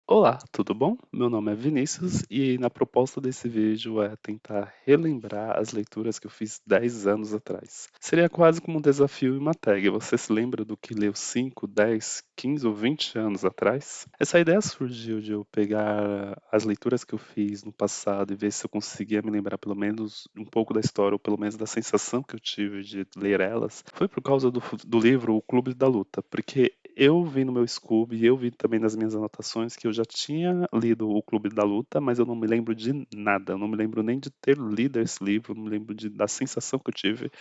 Olá, tudo bom? Meu nome é Vinícius e na proposta desse vídeo é tentar relembrar as leituras que eu fiz 10 anos atrás. Seria quase como um desafio e uma tag. Você se lembra do que leu 5, 10, 15 ou 20 anos atrás? Essa ideia surgiu de eu pegar as leituras que eu fiz no passado e ver se eu conseguia me lembrar pelo menos um pouco da história ou pelo menos da sensação que eu tive de ler elas. Foi por causa do livro O Clube da Luta, porque eu vi no meu Scooby e eu vi também nas minhas anotações que eu já tinha lido O Clube da Luta, mas eu não me lembro de nada. Eu não me lembro nem de ter lido esse livro, eu não me lembro da sensação que eu tive.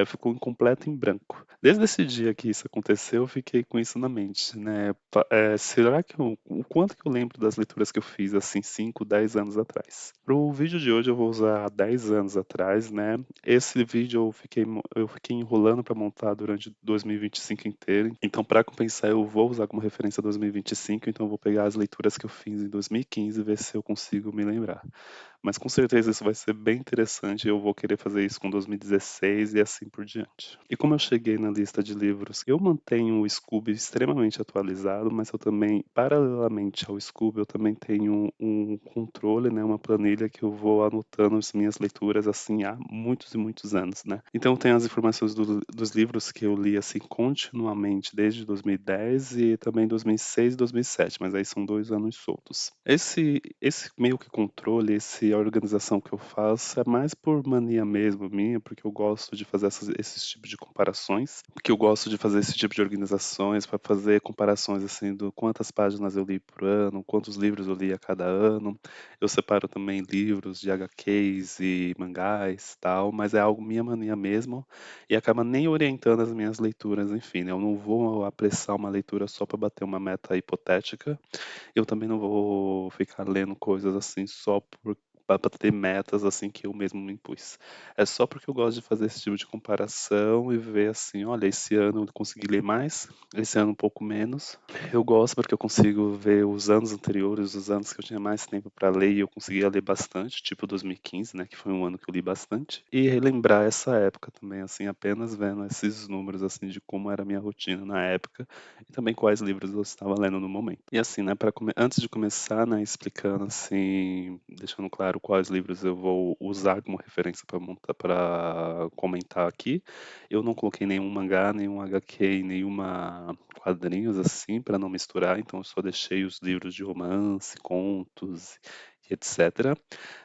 Ficou em completo em branco. Desde esse dia que isso aconteceu, eu fiquei com isso na mente, né? Será que o quanto que eu lembro das leituras que eu fiz assim 5, 10 anos atrás? Para o vídeo de hoje eu vou usar 10 anos atrás, né? Esse vídeo eu fiquei enrolando para montar durante 2025 inteiro. Então, para compensar, eu vou usar como referência 2025, então eu vou pegar as leituras que eu fiz em 2015 e ver se eu consigo me lembrar. Mas com certeza isso vai ser bem interessante e eu vou querer fazer isso com 2016 e assim por diante. E como eu cheguei na lista de livros, eu mantenho o Scooby extremamente atualizado, mas eu também, paralelamente ao Scooby, eu também tenho um controle, né, uma planilha que eu vou anotando as minhas leituras assim há muitos e muitos anos, né? Então tem as informações dos livros que eu li assim continuamente desde 2010 e também 2006 e 2007, mas aí são 2 anos soltos. Esse meio que controle, essa organização que eu faço é mais por mania mesmo minha, porque eu gosto de fazer esses tipos de comparações, porque eu gosto de fazer esse tipo de organizações para fazer comparações assim do quantas páginas eu li por ano, quantos livros eu li a cada ano. Eu separo também livros de HQs e mangás, tal, mas é algo minha mania mesmo e acaba nem orientando as minhas leituras, enfim, né? Eu não vou apressar uma leitura só para bater uma meta hipotética, eu também não vou ficar lendo coisas assim só para ter metas assim que eu mesmo me impus. É só porque eu gosto de fazer esse tipo de comparação e ver assim, olha, esse ano eu consegui ler mais, esse ano um pouco menos. Eu gosto porque eu consigo ver os anos anteriores, os anos que eu tinha mais tempo para ler e eu conseguia ler bastante, tipo 2015, né, que foi um ano que eu li bastante, e relembrar essa época também, assim, apenas vendo esses números assim de como era a minha rotina na época e também quais livros eu estava lendo no momento. E assim, né, antes de começar, né, explicando assim, deixando claro quais livros eu vou usar como referência para montar, para comentar aqui, eu não coloquei nenhum mangá, nenhum HQ, nenhuma quadrinhos assim para não misturar, então eu só deixei os livros de romance, contos e etc.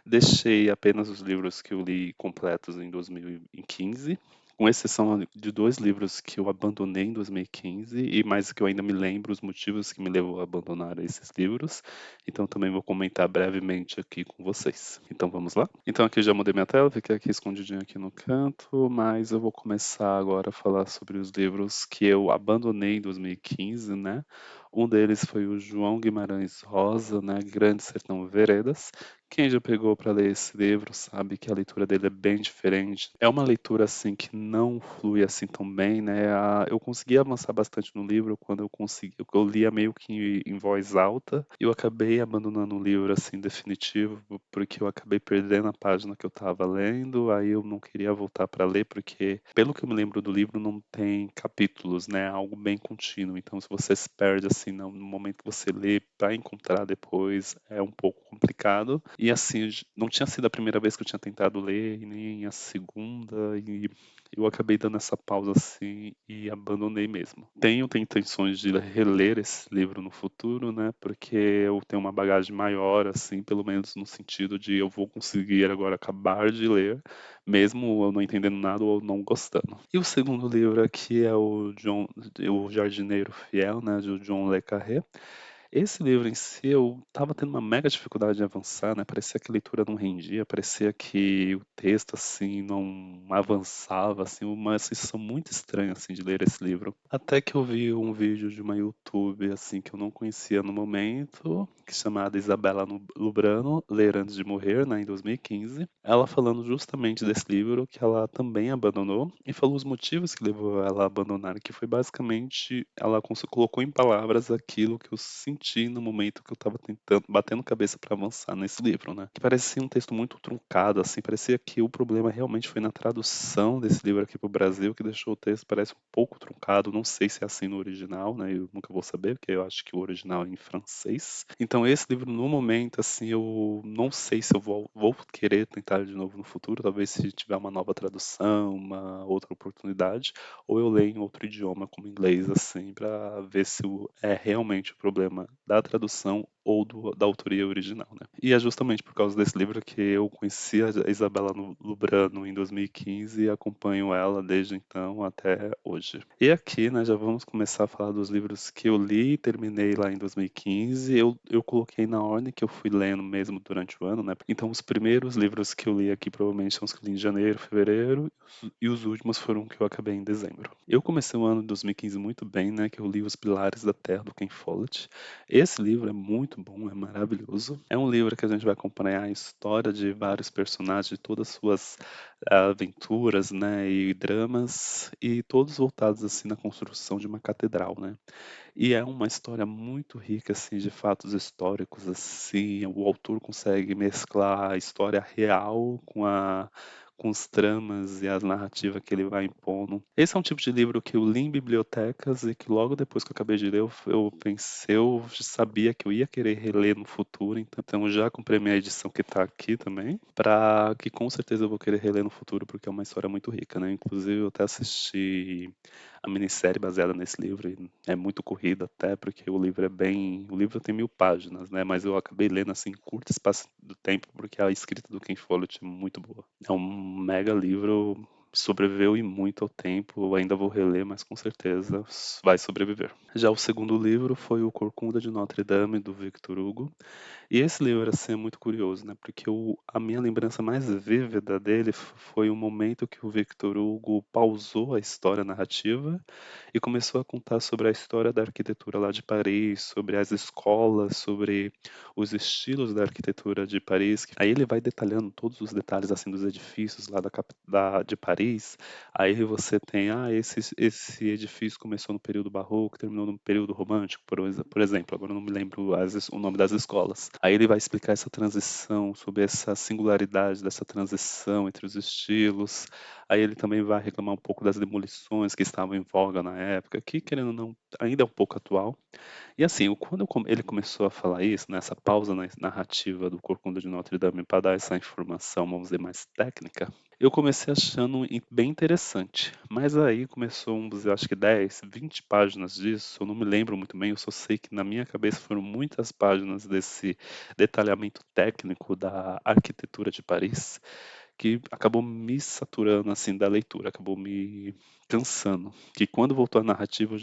Deixei apenas os livros que eu li completos em 2015, com exceção de 2 livros que eu abandonei em 2015 e mais que eu ainda me lembro os motivos que me levou a abandonar esses livros. Então também vou comentar brevemente aqui com vocês. Então vamos lá? Então aqui já mudei minha tela, fiquei aqui escondidinho aqui no canto, mas eu vou começar agora a falar sobre os livros que eu abandonei em 2015, né? Um deles foi o João Guimarães Rosa, né? Grande Sertão Veredas. Quem já pegou para ler esse livro sabe que a leitura dele é bem diferente. É uma leitura assim que não flui assim tão bem, né? Eu consegui avançar bastante no livro quando eu lia meio que em voz alta. Eu acabei abandonando o livro assim definitivo porque eu acabei perdendo a página que eu estava lendo. Aí eu não queria voltar para ler porque, pelo que eu me lembro do livro, não tem capítulos, né? É algo bem contínuo. Então, se você se perde assim no momento que você lê para encontrar depois, é um pouco complicado. E assim, não tinha sido a primeira vez que eu tinha tentado ler, e nem a segunda, e eu acabei dando essa pausa assim e abandonei mesmo. Tenho intenções de reler esse livro no futuro, né? Porque eu tenho uma bagagem maior, assim, pelo menos no sentido de eu vou conseguir agora acabar de ler, mesmo eu não entendendo nada ou não gostando. E o segundo livro aqui é o Jardineiro Fiel, né? De John Le Carré. Esse livro em si, eu estava tendo uma mega dificuldade de avançar, né? Parecia que a leitura não rendia, parecia que o texto, assim, não avançava, assim, uma sensação muito estranha, assim, de ler esse livro. Até que eu vi um vídeo de uma YouTube, assim, que eu não conhecia no momento, que é chamada Isabela Lubrano, Ler Antes de Morrer, né, em 2015. Ela falando justamente desse livro, que ela também abandonou, e falou os motivos que levou ela a abandonar, que foi basicamente, ela colocou em palavras aquilo que eu senti no momento que eu estava tentando batendo cabeça para avançar nesse livro, né. Que parecia um texto muito truncado, assim, parecia que o problema realmente foi na tradução desse livro aqui para o Brasil, que deixou o texto parece um pouco truncado, não sei se é assim no original, né, eu nunca vou saber, porque eu acho que o original é em francês. Então esse livro no momento, assim, eu não sei se eu vou querer tentar de novo no futuro, talvez se tiver uma nova tradução, uma outra oportunidade, ou eu leio em outro idioma como inglês, assim, para ver se é realmente o problema da tradução ou da autoria original, né. E é justamente por causa desse livro que eu conheci a Isabela Lubrano em 2015 e acompanho ela desde então até hoje. E aqui, né, já vamos começar a falar dos livros que eu li e terminei lá em 2015. Eu coloquei na ordem que eu fui lendo mesmo durante o ano, né. Então os primeiros livros que eu li aqui provavelmente são os que eu li em janeiro, fevereiro, e os últimos foram que eu acabei em dezembro. Eu comecei o ano de 2015 muito bem, né, que eu li Os Pilares da Terra, do Ken Follett. Esse livro é muito bom, é maravilhoso. É um livro que a gente vai acompanhar a história de vários personagens, de todas as suas aventuras, né, e dramas, e todos voltados assim na construção de uma catedral, né. E é uma história muito rica, assim, de fatos históricos, assim, o autor consegue mesclar a história real com os tramas e as narrativas que ele vai impondo. Esse é um tipo de livro que eu li em bibliotecas e que logo depois que eu acabei de ler, eu pensei, eu sabia que eu ia querer reler no futuro, então eu já comprei minha edição que está aqui também, para que com certeza eu vou querer reler no futuro, porque é uma história muito rica, né? Inclusive eu até assisti a minissérie baseada nesse livro, e é muito corrida até, porque o livro tem 1000 páginas, né, mas eu acabei lendo, assim, em curto espaço do tempo, porque a escrita do Ken Follett é muito boa. É um mega livro, sobreviveu e muito ao tempo, eu ainda vou reler, mas com certeza vai sobreviver. Já o segundo livro foi O Corcunda de Notre Dame, do Victor Hugo, e esse livro, assim, é muito curioso, né, porque a minha lembrança mais vívida dele foi o momento que o Victor Hugo pausou a história narrativa e começou a contar sobre a história da arquitetura lá de Paris, sobre as escolas, sobre os estilos da arquitetura de Paris. Aí ele vai detalhando todos os detalhes, assim, dos edifícios lá de Paris. Aí você tem, esse edifício começou no período barroco, terminou no período romântico, por exemplo, agora eu não me lembro o nome das escolas. Aí ele vai explicar essa transição, sobre essa singularidade dessa transição entre os estilos. Aí ele também vai reclamar um pouco das demolições que estavam em voga na época, que querendo ou não, ainda é um pouco atual. E assim, ele começou a falar isso, nessa pausa na narrativa do Corcunda de Notre Dame para dar essa informação, vamos dizer, mais técnica, eu comecei achando bem interessante. Mas aí começou eu acho que 10, 20 páginas disso, eu não me lembro muito bem, eu só sei que na minha cabeça foram muitas páginas desse detalhamento técnico da arquitetura de Paris, que acabou me saturando, assim, da leitura, acabou me cansando, que quando voltou a narrativa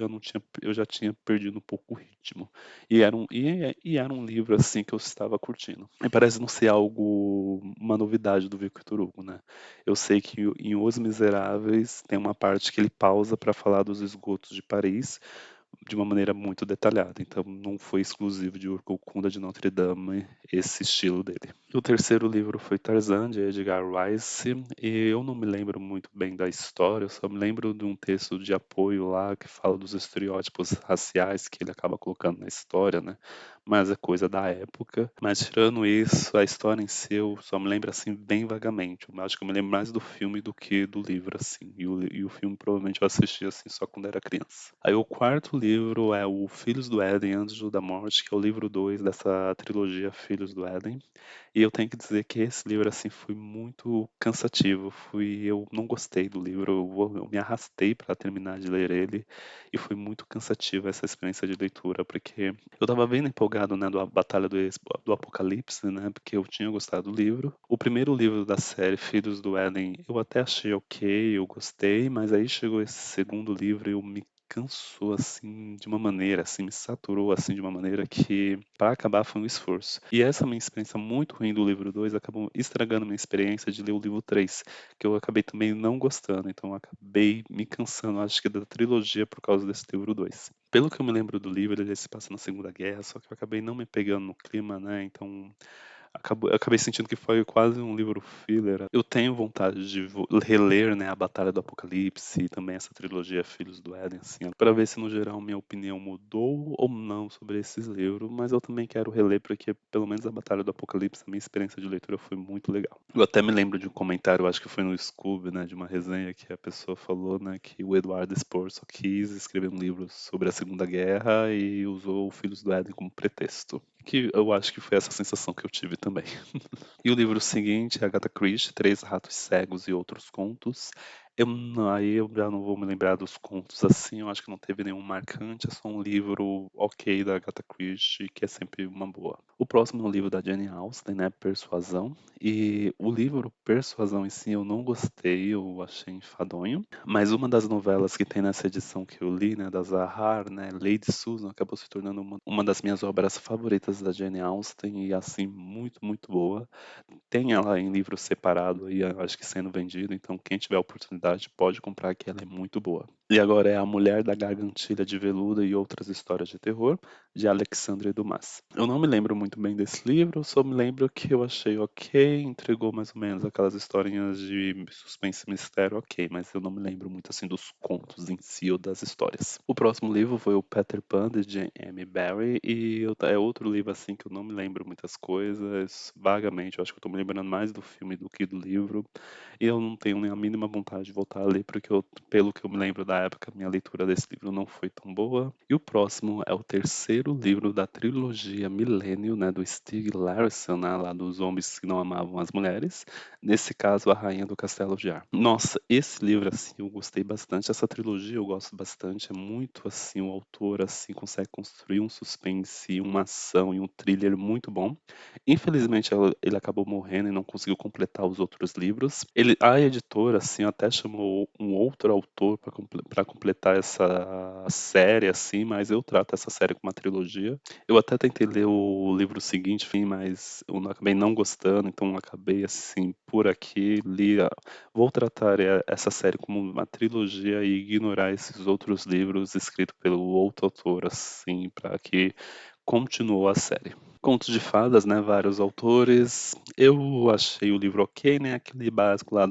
eu já tinha perdido um pouco o ritmo. E era um livro, assim, que eu estava curtindo. E parece não ser uma novidade do Victor Hugo, né. Eu sei que em Os Miseráveis tem uma parte que ele pausa para falar dos esgotos de Paris, de uma maneira muito detalhada, então não foi exclusivo de Corcunda de Notre Dame esse estilo dele. O terceiro livro foi Tarzan, de Edgar Rice, e eu não me lembro muito bem da história, eu só me lembro de um texto de apoio lá que fala dos estereótipos raciais que ele acaba colocando na história, né? Mas é coisa da época. Mas tirando isso, a história em si eu só me lembro assim bem vagamente. Eu acho que eu me lembro mais do filme do que do livro, assim. E o filme provavelmente eu assisti assim só quando era criança. Aí o quarto livro é o Filhos do Éden, Anjos da Morte, que é o livro 2 dessa trilogia Filhos do Éden. E eu tenho que dizer que esse livro, assim, foi muito cansativo. Eu não gostei do livro, eu me arrastei para terminar de ler ele, e foi muito cansativa essa experiência de leitura, porque eu estava bem empolgado, né, do Batalha do Apocalipse, né, porque eu tinha gostado do livro. O primeiro livro da série, Filhos do Éden, eu até achei ok, eu gostei, mas aí chegou esse segundo livro e eu me cansou assim de uma maneira, assim, me saturou assim de uma maneira que para acabar foi um esforço. E essa minha experiência muito ruim do livro 2 acabou estragando minha experiência de ler o livro 3, que eu acabei também não gostando, então eu acabei me cansando, acho que da trilogia por causa desse livro 2. Pelo que eu me lembro do livro, ele se passa na Segunda Guerra, só que eu acabei não me pegando no clima, né? Então Eu acabei sentindo que foi quase um livro filler. Eu tenho vontade de reler, né, A Batalha do Apocalipse e também essa trilogia Filhos do Éden, assim, para ver se no geral minha opinião mudou ou não sobre esses livros, mas eu também quero reler porque pelo menos A Batalha do Apocalipse, a minha experiência de leitura foi muito legal. Eu até me lembro de um comentário, acho que foi no Scoob, né, de uma resenha que a pessoa falou, né, que o Eduardo Spohr só quis escrever um livro sobre a Segunda Guerra e usou o Filhos do Éden como pretexto. Que eu acho que foi essa sensação que eu tive também. E o livro seguinte, Agatha Christie, Três Ratos Cegos e Outros Contos. Aí eu já não vou me lembrar dos contos assim, eu acho que não teve nenhum marcante, é só um livro ok da Agatha Christie, que é sempre uma boa. O próximo é um livro da Jane Austen, né, Persuasão. E o livro Persuasão em si eu não gostei, eu achei enfadonho. Mas uma das novelas que tem nessa edição que eu li, né, da Zahar, né, Lady Susan, acabou se tornando uma das minhas obras favoritas da Jane Austen e assim, muito, muito boa. Tem ela em livro separado aí, eu acho que sendo vendido, então quem tiver a oportunidade pode comprar que ela é muito boa. E agora é A Mulher da Gargantilha de Veludo e Outras Histórias de Terror, de Alexandre Dumas. Eu não me lembro muito bem desse livro, só me lembro que eu achei ok, entregou mais ou menos aquelas historinhas de suspense e mistério, ok, mas eu não me lembro muito assim dos contos em si ou das histórias. O próximo livro foi o Peter Pan, de Jane M. Barrie, e é outro livro assim que eu não me lembro muitas coisas, vagamente, eu acho que eu tô me lembrando mais do filme do que do livro, e eu não tenho nem a mínima vontade de voltar a ler, porque pelo que eu me lembro da época, minha leitura desse livro não foi tão boa. E o próximo é o terceiro livro da trilogia Milênio, né, do Stieg Larsson, né, lá dos Homens que Não Amavam as Mulheres. Nesse caso, A Rainha do Castelo de Ar. Nossa, esse livro, assim, eu gostei bastante. Essa trilogia eu gosto bastante. É muito, assim, o autor, assim, consegue construir um suspense, uma ação e um thriller muito bom. Infelizmente, ele acabou morrendo e não conseguiu completar os outros livros. A editora, assim, até chamou um outro autor para completar essa série, assim, mas eu trato essa série como uma trilogia. Eu até tentei ler o livro seguinte, enfim, mas eu acabei não gostando, então acabei, assim, por aqui, vou tratar essa série como uma trilogia e ignorar esses outros livros escritos pelo outro autor, assim, para que continuou a série. Contos de fadas, né? Vários autores. Eu achei o livro ok, né? Aquele básico lá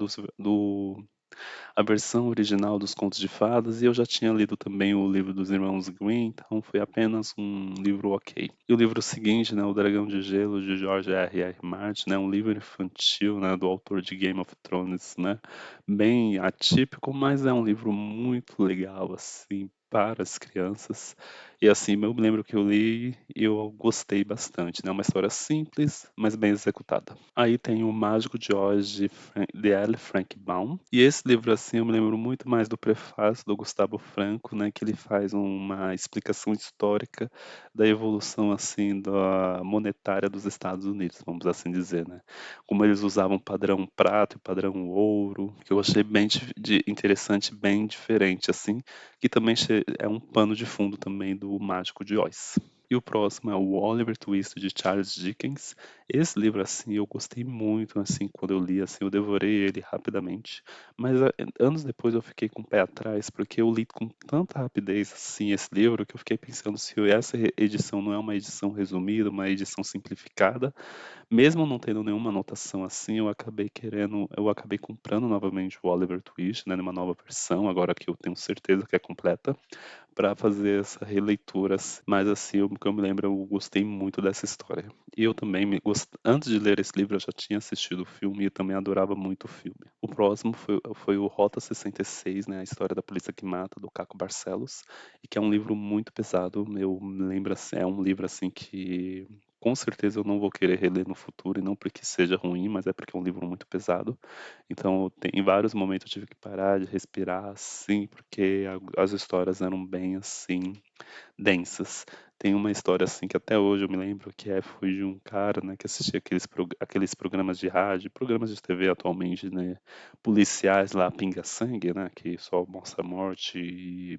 a versão original dos Contos de Fadas, e eu já tinha lido também o livro dos Irmãos Grimm, então foi apenas um livro ok. E o livro seguinte, né, O Dragão de Gelo, de George R. Martin, né, um livro infantil, né, do autor de Game of Thrones, né, bem atípico, mas é um livro muito legal, assim, para as crianças. E assim, eu me lembro que eu li e eu gostei bastante, né? Uma história simples, mas bem executada. Aí tem o Mágico de Oz de L. Frank Baum. E esse livro, assim, eu me lembro muito mais do prefácio do Gustavo Franco, né? Que ele faz uma explicação histórica da evolução, assim, da monetária dos Estados Unidos, vamos assim dizer, né? Como eles usavam padrão prata e padrão ouro, que eu achei bem interessante, bem diferente, assim, que também é um pano de fundo também do Mágico de Oz. E o próximo é o Oliver Twist de Charles Dickens. Esse livro, assim, eu gostei muito, assim, quando eu li, assim, eu devorei ele rapidamente. Mas anos depois eu fiquei com o pé atrás, porque eu li com tanta rapidez, assim, esse livro, que eu fiquei pensando se essa edição não é uma edição resumida, uma edição simplificada. Mesmo não tendo nenhuma anotação assim, eu acabei comprando novamente o Oliver Twist, né, numa nova versão, agora que eu tenho certeza que é completa para fazer essa releitura, mas assim, o que eu me lembro, eu gostei muito dessa história. E eu também, antes de ler esse livro, eu já tinha assistido o filme e eu também adorava muito o filme. O próximo foi o Rota 66, né, a história da polícia que mata, do Caco Barcelos, e que é um livro muito pesado, eu me lembro, assim, é um livro assim que com certeza eu não vou querer reler no futuro, e não porque seja ruim, mas é porque é um livro muito pesado. Então, em vários momentos eu tive que parar de respirar, assim, porque as histórias eram bem, assim, densas. Tem uma história, assim, que até hoje eu me lembro que foi de um cara, né, que assistia aqueles programas de rádio, programas de TV atualmente, né, policiais lá, pinga-sangue, né, que só mostra morte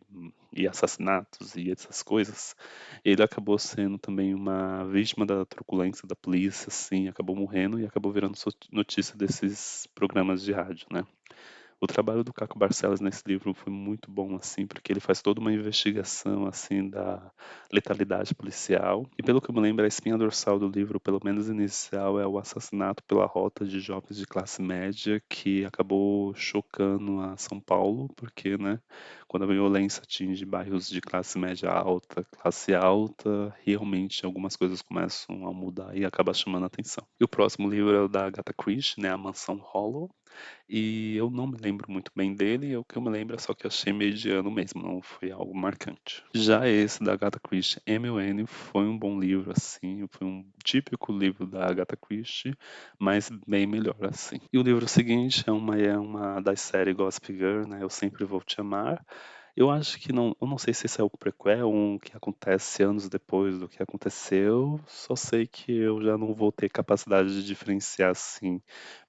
e assassinatos e essas coisas. Ele acabou sendo também uma vítima da truculência da polícia, assim, acabou morrendo e acabou virando notícia desses programas de rádio, né. O trabalho do Caco Barcelos nesse livro foi muito bom, assim, porque ele faz toda uma investigação, assim, da letalidade policial. E pelo que eu me lembro, a espinha dorsal do livro, pelo menos inicial, é o assassinato pela rota de jovens de classe média que acabou chocando a São Paulo, porque, né, quando a violência atinge bairros de classe alta, realmente algumas coisas começam a mudar e acaba chamando a atenção. E o próximo livro é o da Agatha Christie, né, A Mansão Hollow, e eu não me lembro muito bem dele, o que eu me lembro é só que eu achei mediano mesmo, não foi algo marcante. Já esse da Agatha Christie, M.O.N., foi um bom livro, assim, foi um típico livro da Agatha Christie, mas bem melhor, assim. E o livro seguinte é uma das séries Gossip Girl, né, Eu Sempre Vou Te Amar. Eu acho que não, eu não sei se esse é o prequel, um que acontece anos depois do que aconteceu, só sei que eu já não vou ter capacidade de diferenciar, assim,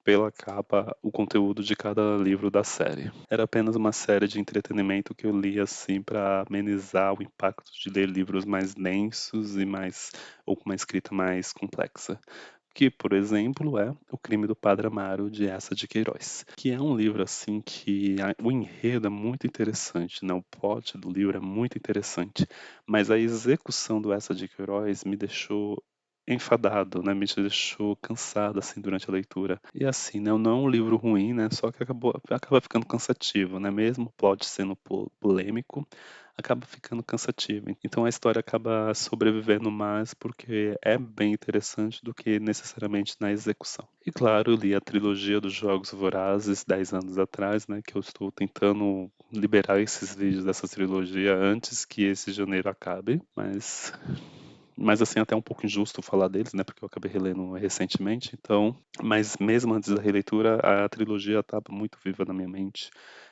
pela capa o conteúdo de cada livro da série. Era apenas uma série de entretenimento que eu li assim para amenizar o impacto de ler livros mais densos e mais ou com uma escrita mais complexa. Que, por exemplo, é O Crime do Padre Amaro, de Eça de Queiroz, que é um livro assim que o enredo é muito interessante, né? O plot do livro é muito interessante, mas a execução do Eça de Queiroz me deixou enfadado, né, me deixou cansado, assim, durante a leitura. E assim, né, não é um livro ruim, né, só que acaba ficando cansativo, né, mesmo o plot sendo polêmico, acaba ficando cansativo. Então a história acaba sobrevivendo mais porque é bem interessante do que necessariamente na execução. E claro, eu li a trilogia dos Jogos Vorazes 10 anos atrás, né, que eu estou tentando liberar esses vídeos dessa trilogia antes que esse janeiro acabe, mas assim, até um pouco injusto falar deles, né? Porque eu acabei relendo recentemente, então. Mas mesmo antes da releitura, a trilogia estava muito viva na minha mente.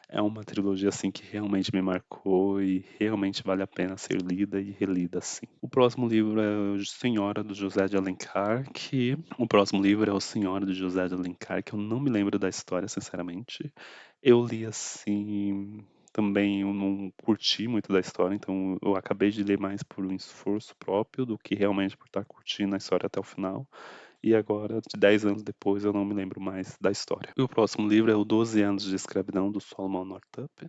É uma trilogia, assim, que realmente me marcou e realmente vale a pena ser lida e relida, assim. O próximo livro é o Senhora, do José de Alencar, que... O próximo livro é o Senhora, do José de Alencar, que eu não me lembro da história, sinceramente. Eu li, assim, também eu não curti muito da história, então eu acabei de ler mais por um esforço próprio do que realmente por estar curtindo a história até o final. E agora, de 10 anos depois, eu não me lembro mais da história. E o próximo livro é o 12 Anos de Escravidão, do Solomon Northup,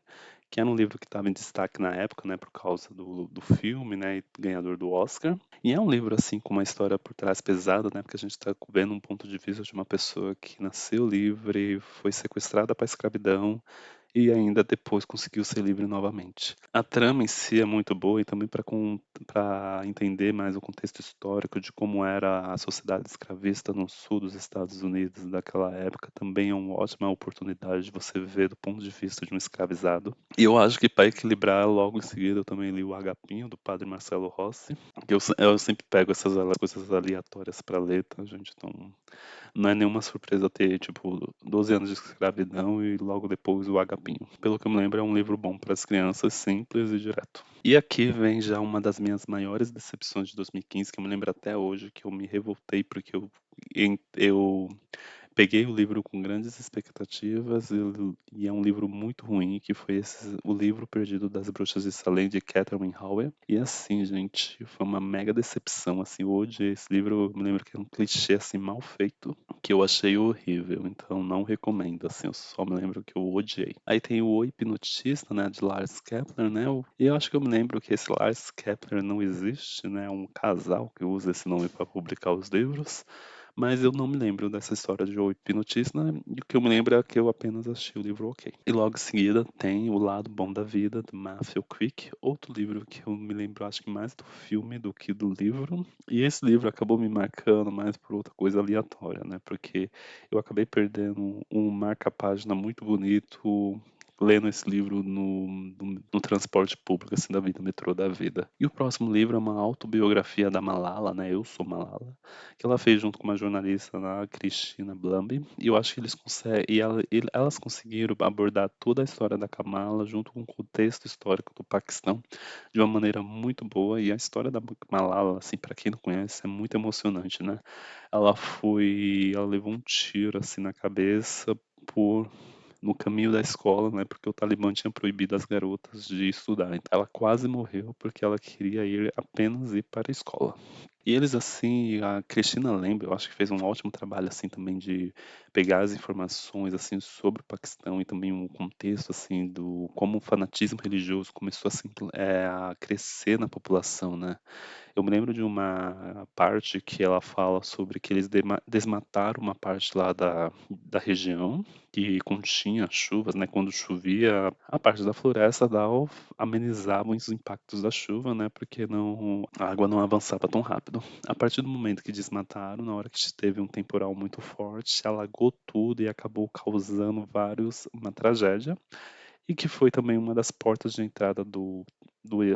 que era um livro que estava em destaque na época, né, por causa do filme, né, e ganhador do Oscar. E é um livro, assim, com uma história por trás pesada, né, porque a gente está vendo um ponto de vista de uma pessoa que nasceu livre, foi sequestrada para a escravidão, e ainda depois conseguiu ser livre novamente. A trama em si é muito boa e também para entender mais o contexto histórico de como era a sociedade escravista no sul dos Estados Unidos daquela época também é uma ótima oportunidade de você ver do ponto de vista de um escravizado. E eu acho que para equilibrar, logo em seguida eu também li o Agapinho, do padre Marcelo Rossi, que eu sempre pego essas coisas aleatórias para ler, tá, gente? Então não é nenhuma surpresa ter, tipo, 12 anos de escravidão e logo depois o Agapinho. Pelo que eu me lembro, é um livro bom para as crianças, simples e direto. E aqui vem já uma das minhas maiores decepções de 2015, que eu me lembro até hoje, que eu me revoltei porque eu peguei o livro com grandes expectativas e é um livro muito ruim, que foi o livro Perdido das Bruxas de Salem, de Catherine Howell. E assim, gente, foi uma mega decepção, assim, hoje esse livro, eu me lembro que é um clichê, assim, mal feito, que eu achei horrível, então não recomendo, assim, eu só me lembro que eu odiei. Aí tem o Hipnotista, né, de Lars Kepler, né, e eu acho que eu me lembro que esse Lars Kepler não existe, né, é um casal que usa esse nome para publicar os livros, mas eu não me lembro dessa história de O Hipnotista, né? E o que eu me lembro é que eu apenas achei o livro ok. E logo em seguida tem O Lado Bom da Vida, do Matthew Quick, outro livro que eu me lembro, acho que mais do filme do que do livro. E esse livro acabou me marcando mais por outra coisa aleatória, né? Porque eu acabei perdendo um marca-página muito bonito lendo esse livro no transporte público, assim, da vida, metrô da vida. E o próximo livro é uma autobiografia da Malala, né? Eu sou Malala, que ela fez junto com uma jornalista lá, Christina Blamby, e eu acho que eles conseguem, elas conseguiram abordar toda a história da Kamala junto com o contexto histórico do Paquistão de uma maneira muito boa, e a história da Malala, assim, para quem não conhece, é muito emocionante, né? Ela levou um tiro assim na cabeça por no caminho da escola, né, porque o Talibã tinha proibido as garotas de estudar. Então, ela quase morreu porque ela queria ir apenas ir para a escola. E eles, assim, a Cristina Lembra, eu acho que fez um ótimo trabalho, assim, também de pegar as informações, assim, sobre o Paquistão e também o contexto, assim, do como o fanatismo religioso começou, assim, a crescer na população, né. Eu me lembro de uma parte que ela fala sobre que eles desmataram uma parte lá da região que continha chuvas, né, quando chovia, a parte da floresta amenizava os impactos da chuva, né, porque a água não avançava tão rápido. A partir do momento que desmataram, na hora que teve um temporal muito forte, alagou tudo e acabou causando uma tragédia, e que foi também uma das portas de entrada do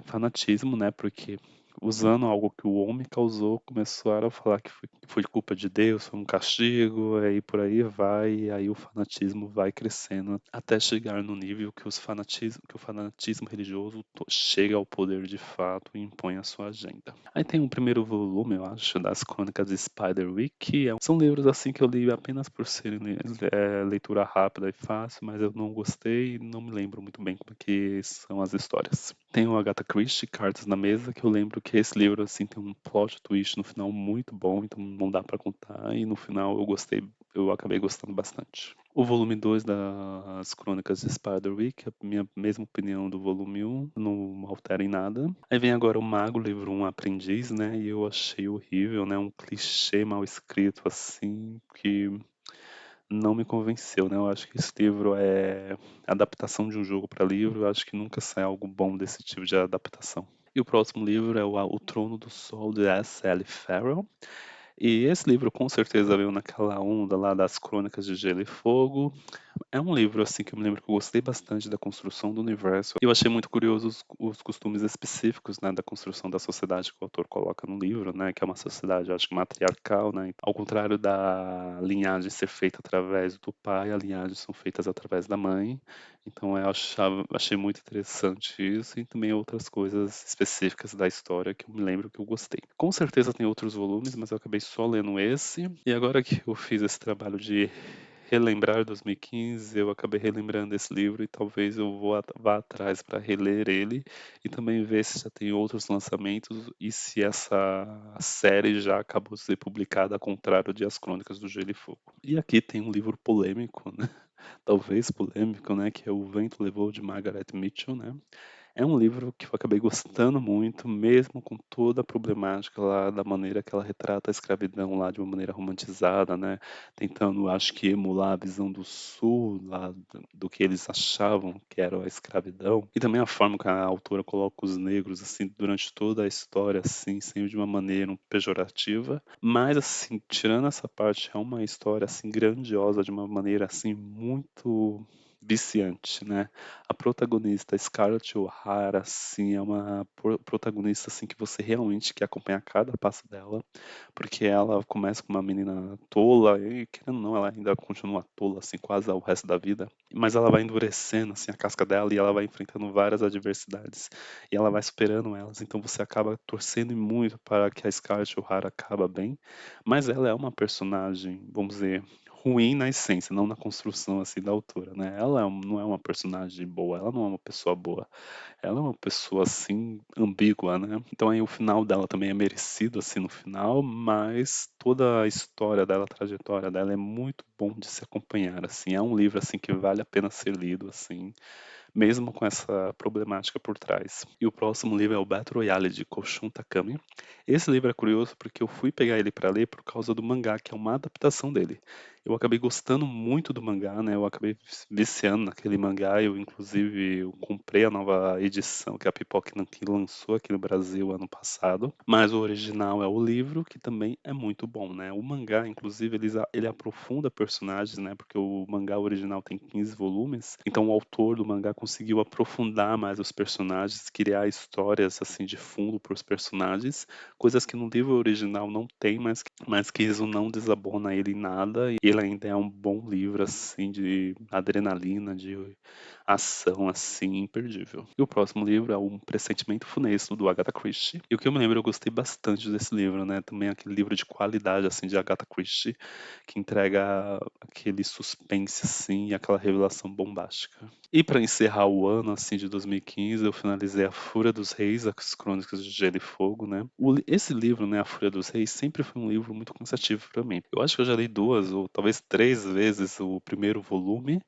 fanatismo, né, porque usando algo que o homem causou, começaram a falar que foi culpa de Deus, foi um castigo, aí por aí vai, e aí o fanatismo vai crescendo até chegar no nível que o fanatismo religioso chega ao poder de fato e impõe a sua agenda. Aí tem um primeiro volume, eu acho, das Crônicas de Spiderwick, são livros assim que eu li apenas por serem leitura rápida e fácil, mas eu não gostei e não me lembro muito bem como é que são as histórias. Tem o Agatha Christie, Cartas na Mesa, que eu lembro que esse livro assim tem um plot twist no final muito bom, então não dá pra contar, e no final eu acabei gostando bastante. O volume 2 das Crônicas de Spiderwick, a minha mesma opinião do volume um, não altera em nada. Aí vem agora o Mago, livro um, Aprendiz, né? E eu achei horrível, né? Um clichê mal escrito assim, que não me convenceu, né? Eu acho que esse livro é adaptação de um jogo para livro, eu acho que nunca sai algo bom desse tipo de adaptação. E o próximo livro é o Trono do Sol, de S. L. Farrell. E esse livro com certeza veio naquela onda lá das Crônicas de Gelo e Fogo. É um livro assim que eu me lembro que eu gostei bastante da construção do universo. Eu achei muito curioso os costumes específicos, né, da construção da sociedade que o autor coloca no livro, né, que é uma sociedade, eu acho que matriarcal, né. Ao contrário da linhagem ser feita através do pai, a linhagem são feitas através da mãe. Então achei muito interessante isso e também outras coisas específicas da história que eu me lembro que eu gostei. Com certeza tem outros volumes, mas eu acabei só lendo esse. E agora que eu fiz esse trabalho de relembrar 2015, eu acabei relembrando esse livro e talvez eu vá atrás para reler ele e também ver se já tem outros lançamentos e se essa série já acabou de ser publicada, ao contrário de As Crônicas do Gelo e Fogo. E aqui tem um livro polêmico, né? Talvez polêmico, né? Que é O Vento Levou, de Margaret Mitchell, né? É um livro que eu acabei gostando muito, mesmo com toda a problemática lá da maneira que ela retrata a escravidão lá de uma maneira romantizada, né, tentando, acho que, emular a visão do Sul lá do que eles achavam que era a escravidão, e também a forma que a autora coloca os negros, assim, durante toda a história, assim, sempre de uma maneira pejorativa, mas, assim, tirando essa parte, é uma história, assim, grandiosa, de uma maneira, assim, muito viciante, né. A protagonista Scarlett O'Hara, assim, é uma protagonista, assim, que você realmente quer acompanhar cada passo dela, porque ela começa com uma menina tola e, querendo ou não, ela ainda continua tola, assim, quase o resto da vida, mas ela vai endurecendo, assim, a casca dela e ela vai enfrentando várias adversidades e ela vai superando elas, então você acaba torcendo muito para que a Scarlett O'Hara acaba bem, mas ela é uma personagem, vamos dizer, ruim na essência, não na construção, assim, da autora, né. Ela não é uma personagem boa, ela não é uma pessoa boa. Ela é uma pessoa, assim, ambígua, né. Então aí o final dela também é merecido, assim, no final, mas toda a história dela, a trajetória dela é muito bom de se acompanhar, assim. É um livro, assim, que vale a pena ser lido, assim, mesmo com essa problemática por trás. E o próximo livro é o Battle Royale, de Koshun Takami. Esse livro é curioso porque eu fui pegar ele para ler por causa do mangá, que é uma adaptação dele. Eu acabei gostando muito do mangá, né? Eu acabei viciando naquele mangá. Eu comprei a nova edição que a Pipoca Nankin lançou aqui no Brasil ano passado. Mas o original é o livro, que também é muito bom, né? O mangá, inclusive, ele aprofunda personagens, né? Porque o mangá original tem 15 volumes. Então o autor do mangá conseguiu aprofundar mais os personagens, criar histórias assim de fundo para os personagens, coisas que no livro original não tem, mas que isso não desabona ele em nada, e ele ainda é um bom livro assim de adrenalina, de ação assim imperdível. E o próximo livro é Um Pressentimento Funesto, do Agatha Christie. E o que eu me lembro, eu gostei bastante desse livro, né? Também é aquele livro de qualidade assim de Agatha Christie, que entrega aquele suspense assim e aquela revelação bombástica. E para encerrar encerrar o ano, assim, de 2015, eu finalizei A Fúria dos Reis, As Crônicas de Gelo e Fogo, né. Esse livro, né, A Fúria dos Reis, sempre foi um livro muito cansativo para mim. Eu acho que eu já li 2 ou talvez 3 vezes o primeiro volume,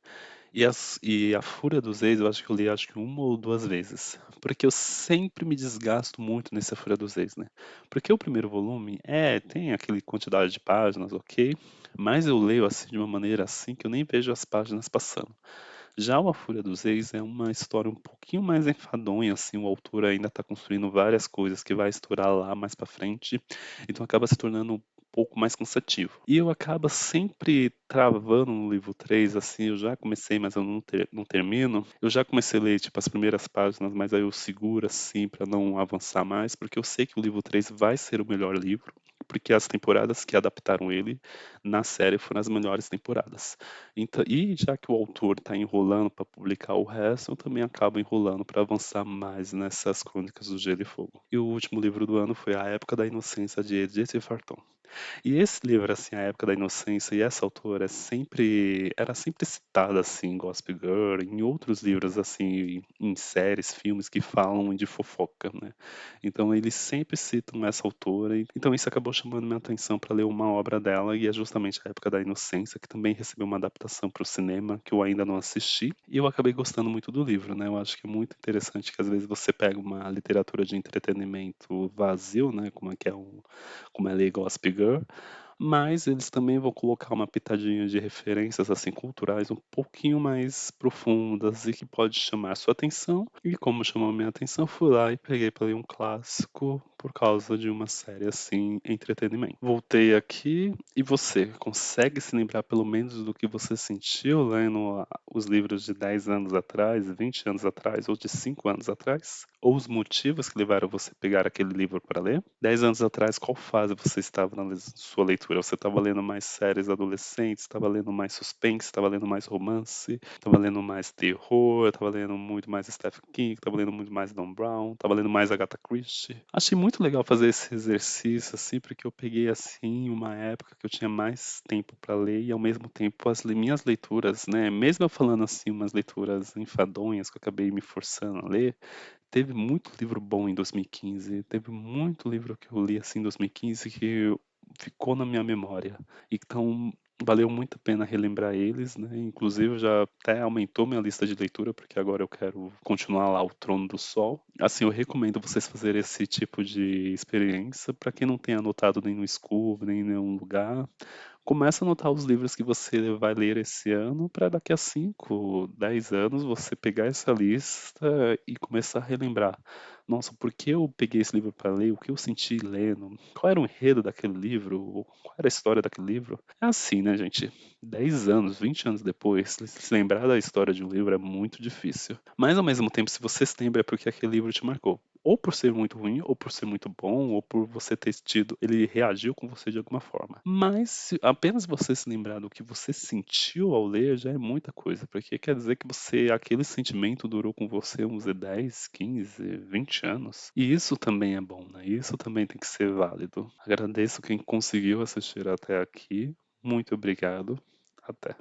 e A Fúria dos Reis eu acho que eu li acho que 1 ou 2 vezes, porque eu sempre me desgasto muito nesse A Fúria dos Reis, né. Porque o primeiro volume, tem aquele quantidade de páginas, ok, mas eu leio, assim, de uma maneira, assim, que eu nem vejo as páginas passando. Já o A Fúria dos Reis é uma história um pouquinho mais enfadonha, assim, o autor ainda está construindo várias coisas que vai estourar lá mais pra frente, então acaba se tornando um pouco mais cansativo. E eu acabo sempre travando no livro 3, assim, eu já comecei, mas eu não termino. Eu já comecei a ler, tipo, as primeiras páginas, mas aí eu seguro, assim, para não avançar mais, porque eu sei que o livro 3 vai ser o melhor livro, porque as temporadas que adaptaram ele na série foram as melhores temporadas. E já que o autor está enrolando para publicar o resto, eu também acabo enrolando para avançar mais nessas Crônicas do Gelo e Fogo. E o último livro do ano foi A Época da Inocência, de Edith Wharton. E esse livro, assim, A Época da Inocência, e essa autora era sempre citada, assim, em Gossip Girl, em outros livros, assim, em séries, filmes que falam de fofoca, né. Então eles sempre citam essa autora, e então isso acabou chamando minha atenção para ler uma obra dela, e é justamente A Época da Inocência, que também recebeu uma adaptação para o cinema, que eu ainda não assisti, e eu acabei gostando muito do livro, né. Eu acho que é muito interessante que às vezes você pega uma literatura de entretenimento vazio, né, como é ler Gossip Girl, mas eles também vão colocar uma pitadinha de referências, assim, culturais um pouquinho mais profundas e que pode chamar a sua atenção. E como chamou a minha atenção, fui lá e peguei para ler um clássico por causa de uma série, assim, entretenimento. Voltei aqui e você, consegue se lembrar pelo menos do que você sentiu lendo os livros de 10 anos atrás, 20 anos atrás ou de 5 anos atrás? Ou os motivos que levaram você a pegar aquele livro para ler? 10 anos atrás, qual fase você estava na sua leitura? Você estava lendo mais séries adolescentes, estava lendo mais suspense, estava lendo mais romance, estava lendo mais terror, estava lendo muito mais Stephen King, estava lendo muito mais Dan Brown, estava lendo mais Agatha Christie. Achei muito legal fazer esse exercício, assim, porque eu peguei, assim, uma época que eu tinha mais tempo para ler e, ao mesmo tempo, minhas leituras, né, mesmo eu falando, assim, umas leituras enfadonhas que eu acabei me forçando a ler, teve muito livro bom em 2015, teve muito livro que eu li, assim, em 2015 que ficou na minha memória. Então, valeu muito a pena relembrar eles, né, inclusive já até aumentou minha lista de leitura, porque agora eu quero continuar lá O Trono do Sol. Assim, eu recomendo vocês fazerem esse tipo de experiência, para quem não tem anotado nem no Scoob, nem em nenhum lugar, começa a anotar os livros que você vai ler esse ano, para daqui a 5, 10 anos você pegar essa lista e começar a relembrar. Nossa, por que eu peguei esse livro para ler? O que eu senti lendo? Qual era o enredo daquele livro? Ou qual era a história daquele livro? É assim, né, gente? 10 anos, 20 anos depois, se lembrar da história de um livro é muito difícil. Mas ao mesmo tempo, se você se lembra é porque aquele livro te marcou. Ou por ser muito ruim, ou por ser muito bom, ou por você ter tido, ele reagiu com você de alguma forma. Mas apenas você se lembrar do que você sentiu ao ler já é muita coisa, porque quer dizer que aquele sentimento durou com você uns 10, 15, 20 anos. E isso também é bom, né? Isso também tem que ser válido. Agradeço quem conseguiu assistir até aqui. Muito obrigado. Até.